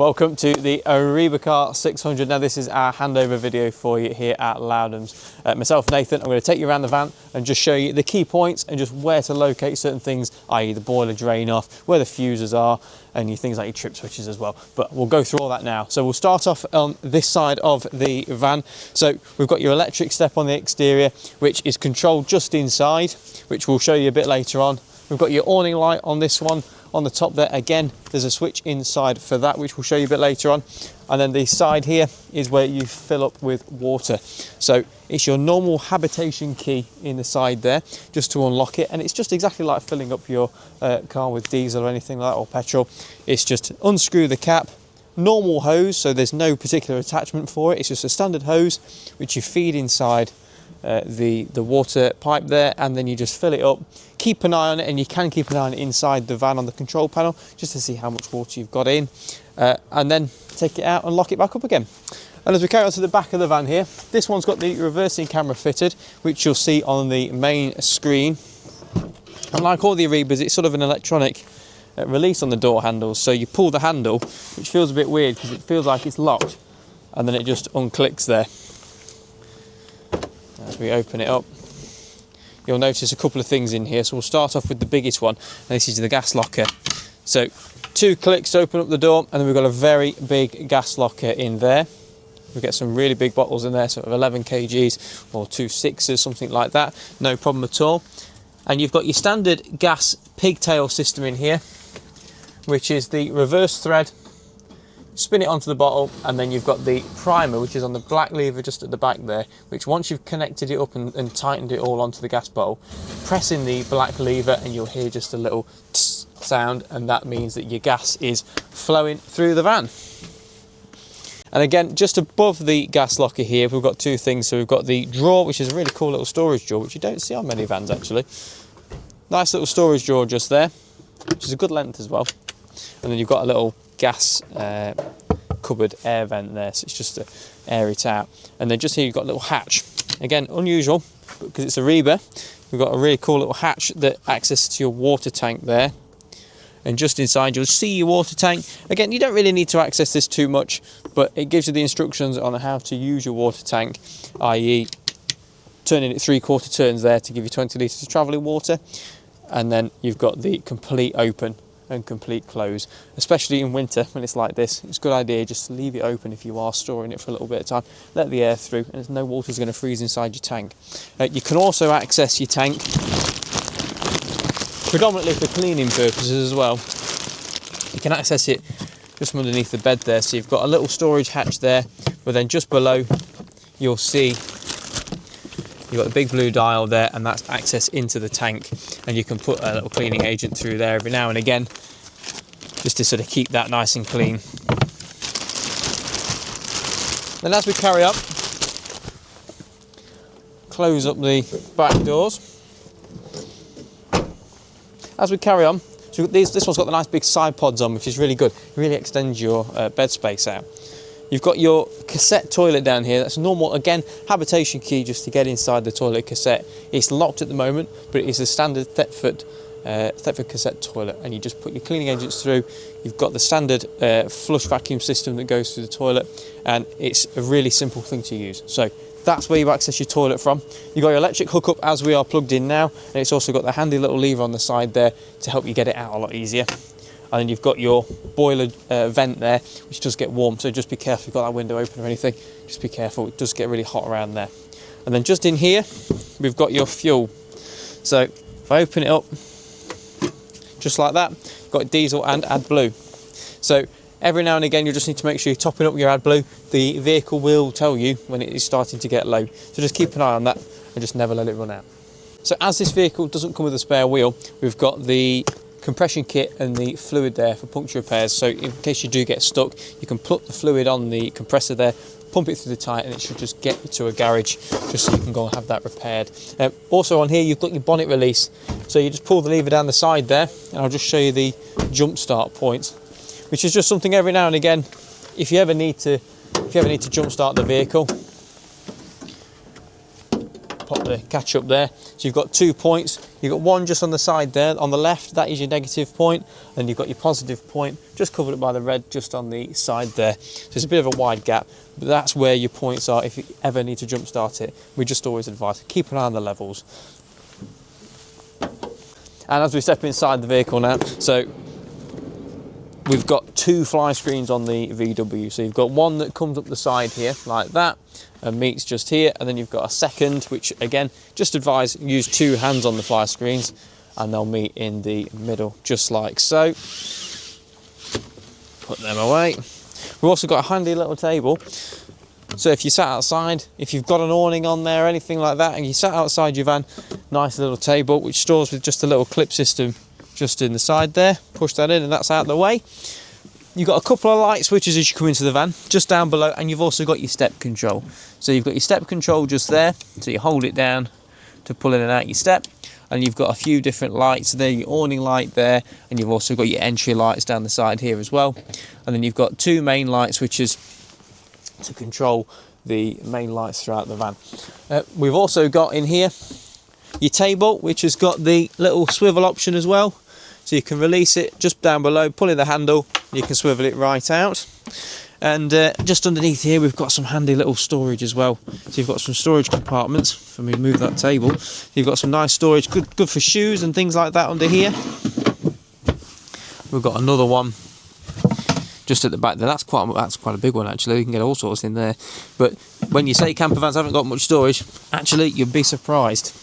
Welcome to the Eriba Car 600. Now this is our handover video for you here at Lowdhams. Myself, Nathan, I'm going to take you around the van and just show you the key points and just where to locate certain things, i.e. the boiler drain off, where the fuses are, and your things like your trip switches as well. But we'll go through all that now. So we'll start off on this side of the van. So we've got your electric step on the exterior, which is controlled just inside, which we'll show you a bit later on. We've got your awning light on this one. On the top there, again, there's a switch inside for that, which we'll show you a bit later on. And then the side here is where you fill up with water. So it's your normal habitation key in the side there, just to unlock it. And it's just exactly like filling up your car with diesel or anything like that, or petrol. It's just unscrew the cap, normal hose, so there's no particular attachment for it. It's just a standard hose, which you feed inside the water pipe there, and then you just fill it up. Keep an eye on it, and you can keep an eye on it inside the van on the control panel just to see how much water you've got in, and then take it out and lock it back up again. And as we carry on to the back of the van here, this one's got the reversing camera fitted, which you'll see on the main screen. And like all the Aribas, it's sort of an electronic release on the door handles, so you pull the handle, which feels a bit weird because it feels like it's locked, and then it just unclicks there. As we open it up, you'll notice a couple of things in here. So we'll start off with the biggest one, and this is the gas locker. So 2 clicks to open up the door, and then we've got a very big gas locker in there. We get some really big bottles in there, sort of 11 kgs or 2 6s, something like that, no problem at all. And you've got your standard gas pigtail system in here, which is the reverse thread. Spin it onto the bottle, and then you've got the primer, which is on the black lever just at the back there, which once you've connected it up and tightened it all onto the gas bottle, press in the black lever and you'll hear just a little tss sound, and that means that your gas is flowing through the van. And again, just above the gas locker here, we've got 2 things. So we've got the drawer, which is a really cool little storage drawer, which you don't see on many vans actually. Nice little storage drawer just there, which is a good length as well. And then you've got a little gas cupboard air vent there, so it's just to air it out. And then just here you've got a little hatch. Again, unusual, because it's a Aribar. We've got a really cool little hatch that access to your water tank there. And just inside you'll see your water tank. Again, you don't really need to access this too much, but it gives you the instructions on how to use your water tank, i.e. turning it 3/4 turns there to give you 20 litres of travelling water. And then you've got the complete open and complete close. Especially in winter when it's like this, it's a good idea just to leave it open if you are storing it for a little bit of time. Let the air through, and no water's going to freeze inside your tank. You can also access your tank predominantly for cleaning purposes as well. You can access it just from underneath the bed there, so you've got a little storage hatch there, but then just below you'll see you've got the big blue dial there, and that's access into the tank, and you can put a little cleaning agent through there every now and again just to sort of keep that nice and clean. Then as we carry up, close up the back doors. As we carry on, so this one's got the nice big side pods on, which is really good. It really extends your bed space out. You've got your cassette toilet down here. That's normal, again, habitation key just to get inside the toilet cassette. It's locked at the moment, but it is a standard Thetford cassette toilet, and you just put your cleaning agents through. You've got the standard flush vacuum system that goes through the toilet, and it's a really simple thing to use. So that's where you access your toilet from. You've got your electric hookup as we are plugged in now, and it's also got the handy little lever on the side there to help you get it out a lot easier. And then you've got your boiler vent there, which does get warm, so just be careful if you've got that window open or anything. Just be careful, it does get really hot around there. And then just in here, we've got your fuel. So if I open it up, just like that, you've got diesel and AdBlue. So every now and again, you just need to make sure you're topping up your AdBlue. The vehicle will tell you when it is starting to get low. So just keep an eye on that and just never let it run out. So as this vehicle doesn't come with a spare wheel, we've got the compression kit and the fluid there for puncture repairs. So in case you do get stuck, you can put the fluid on the compressor there, pump it through the tyre, and it should just get you to a garage just so you can go and have that repaired. Also on here, you've got your bonnet release. So you just pull the lever down the side there, and I'll just show you the jump start points, which is just something every now and again, if you ever need to jump start the vehicle, pop the catch up there. So you've got 2 points. You've got one just on the side there, on the left, that is your negative point, and you've got your positive point, just covered up by the red, just on the side there. So it's a bit of a wide gap, but that's where your points are if you ever need to jump start it. We just always advise, keep an eye on the levels. And as we step inside the vehicle now, so we've got 2 fly screens on the VW. So you've got one that comes up the side here like that and meets just here, and then you've got a second, which again, just advise use 2 hands on the fly screens and they'll meet in the middle just like so. Put them away. We've also got a handy little table. So if you sat outside, if you've got an awning on there or anything like that, and you sat outside your van, nice little table which stores with just a little clip system just in the side there. Push that in and that's out of the way. You've got a couple of light switches as you come into the van, just down below, and you've also got your step control. So you've got your step control just there, so you hold it down to pull in and out your step, and you've got a few different lights there, your awning light there, and you've also got your entry lights down the side here as well. And then you've got 2 main light switches to control the main lights throughout the van. We've also got in here your table, which has got the little swivel option as well. So you can release it just down below, pull in the handle, you can swivel it right out. And just underneath here we've got some handy little storage as well. So you've got some storage compartments. If I move that table, you've got some nice storage, good for shoes and things like that under here. We've got another one just at the back there. That's quite a big one actually. You can get all sorts in there. But when you say camper vans haven't got much storage, actually you'd be surprised.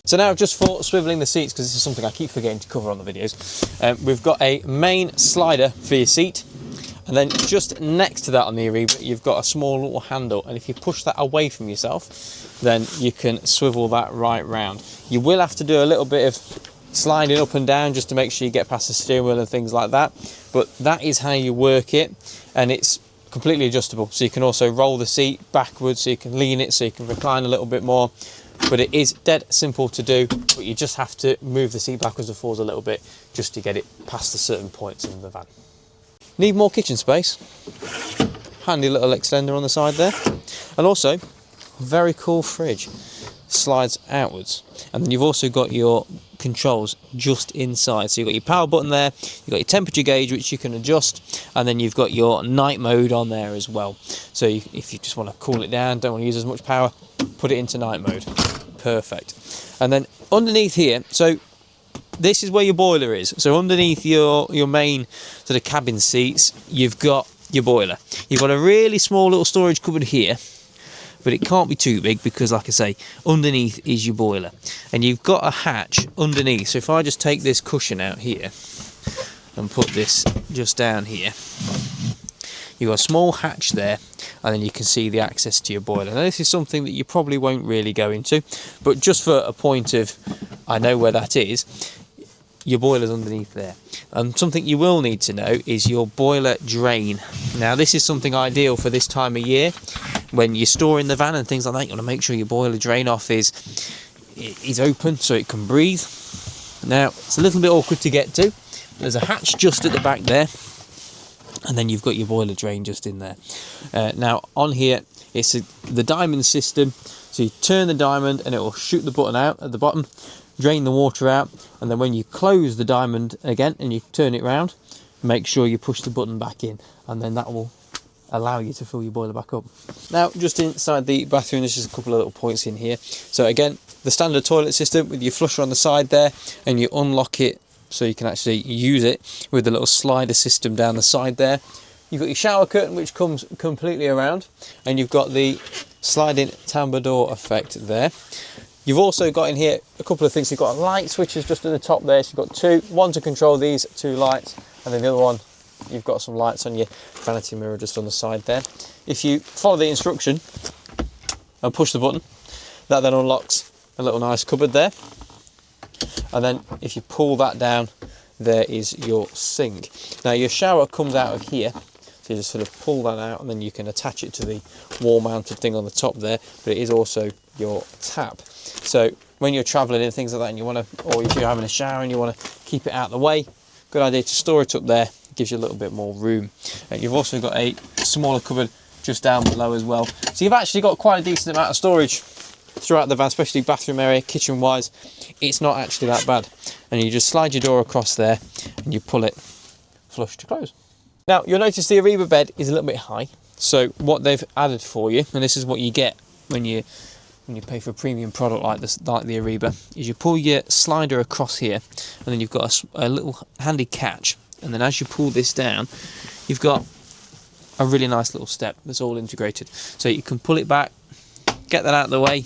So now just for swivelling the seats, because this is something I keep forgetting to cover on the videos, we've got a main slider for your seat, and then just next to that on the Ariba you've got a small little handle, and if you push that away from yourself then you can swivel that right round. You will have to do a little bit of sliding up and down just to make sure you get past the steering wheel and things like that, but that is how you work it, and it's completely adjustable. So you can also roll the seat backwards, so you can lean it, so you can recline a little bit more. But it is dead simple to do, but you just have to move the seat backwards and forwards a little bit just to get it past the certain points in the van. Need more kitchen space? Handy little extender on the side there. And also, a very cool fridge. Slides outwards. And then you've also got your controls just inside. So you've got your power button there, you've got your temperature gauge which you can adjust, and then you've got your night mode on there as well. So if you just want to cool it down, don't want to use as much power, put it into night mode. Perfect. And then underneath here, so this is where your boiler is. So underneath your main sort of cabin seats, you've got your boiler. You've got a really small little storage cupboard here, but it can't be too big because, like I say, underneath is your boiler. And you've got a hatch underneath. So if I just take this cushion out here and put this just down here, you've got a small hatch there, and then you can see the access to your boiler. Now this is something that you probably won't really go into, but just for a point of, I know where that is, your boiler's underneath there. And something you will need to know is your boiler drain. Now this is something ideal for this time of year, when you're storing the van and things like that. You want to make sure your boiler drain off is open so it can breathe. Now it's a little bit awkward to get to. There's a hatch just at the back there, and then you've got your boiler drain just in there. Now on here it's the diamond system, so you turn the diamond and it will shoot the button out at the bottom, drain the water out, and then when you close the diamond again and you turn it round, make sure you push the button back in, and then that will allow you to fill your boiler back up. Now just inside the bathroom there's just a couple of little points in here. So again, the standard toilet system with your flusher on the side there, and you unlock it so you can actually use it with the little slider system down the side there. You've got your shower curtain which comes completely around, and you've got the sliding tambour door effect there. You've also got in here a couple of things. You've got light switches just at the top there, so you've got one to control these 2 lights, and then the other one you've got some lights on your vanity mirror just on the side there. If you follow the instruction and push the button, that then unlocks a little nice cupboard there, and then if you pull that down, there is your sink. Now your shower comes out of here, so you just sort of pull that out and then you can attach it to the wall mounted thing on the top there, but it is also your tap. So when you're traveling and things like that, and you want to, or if you're having a shower and you want to keep it out of the way, good idea to store it up there. It gives you a little bit more room. You've also got a smaller cupboard just down below as well, so you've actually got quite a decent amount of storage throughout the van, especially bathroom area, kitchen wise, it's not actually that bad. And you just slide your door across there and you pull it flush to close. Now you'll notice the Ariba bed is a little bit high. So what they've added for you, and this is what you get when you pay for a premium product like this, like the Ariba, is you pull your slider across here, and then you've got a little handy catch, and then as you pull this down, you've got a really nice little step that's all integrated. So you can pull it back, get that out of the way,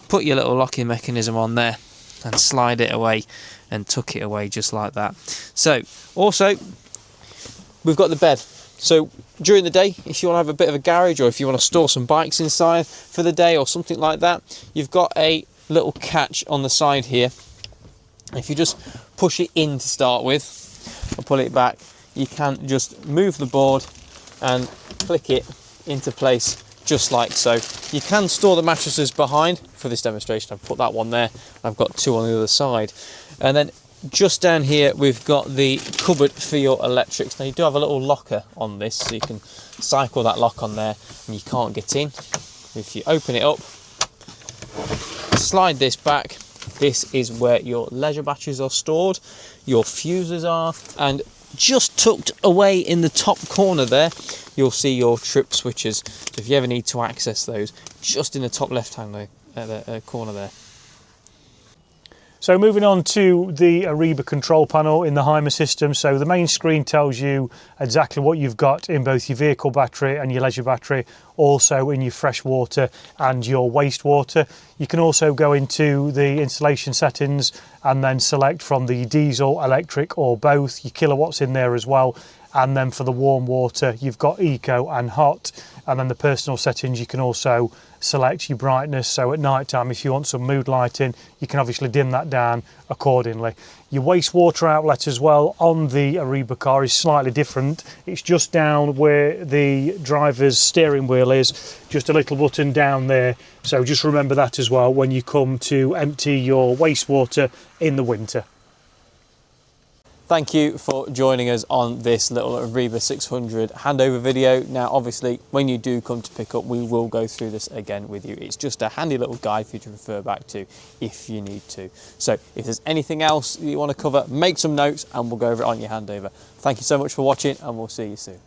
put your little locking mechanism on there, and slide it away and tuck it away just like that. So also, we've got the bed. So during the day, if you want to have a bit of a garage, or if you want to store some bikes inside for the day or something like that, you've got a little catch on the side here. If you just push it in to start with and pull it back, you can just move the board and click it into place just like so. You can store the mattresses behind. For this demonstration, I've put that one there. I've got two on the other side. And then just down here, we've got the cupboard for your electrics. Now you do have a little locker on this, so you can cycle that lock on there and you can't get in. If you open it up, slide this back, this is where your leisure batteries are stored, your fuses are, and just tucked away in the top corner there, you'll see your trip switches. So if you ever need to access those, just in the top left hand corner there. So moving on to the Ariba control panel in the Hymer system. So the main screen tells you exactly what you've got in both your vehicle battery and your leisure battery, also in your fresh water and your wastewater. You can also go into the installation settings and then select from the diesel, electric or both, your kilowatts in there as well. And then for the warm water, you've got eco and hot. And then the personal settings, you can also select your brightness. So at night time, if you want some mood lighting, you can obviously dim that down accordingly. Your wastewater outlet as well on the Eriba Car is slightly different. It's just down where the driver's steering wheel is, just a little button down there. So just remember that as well when you come to empty your wastewater in the winter. Thank you for joining us on this little Ariba 600 handover video. Now obviously when you do come to pick up, we will go through this again with you. It's just a handy little guide for you to refer back to if you need to. So if there's anything else you want to cover, make some notes and we'll go over it on your handover. Thank you so much for watching and we'll see you soon.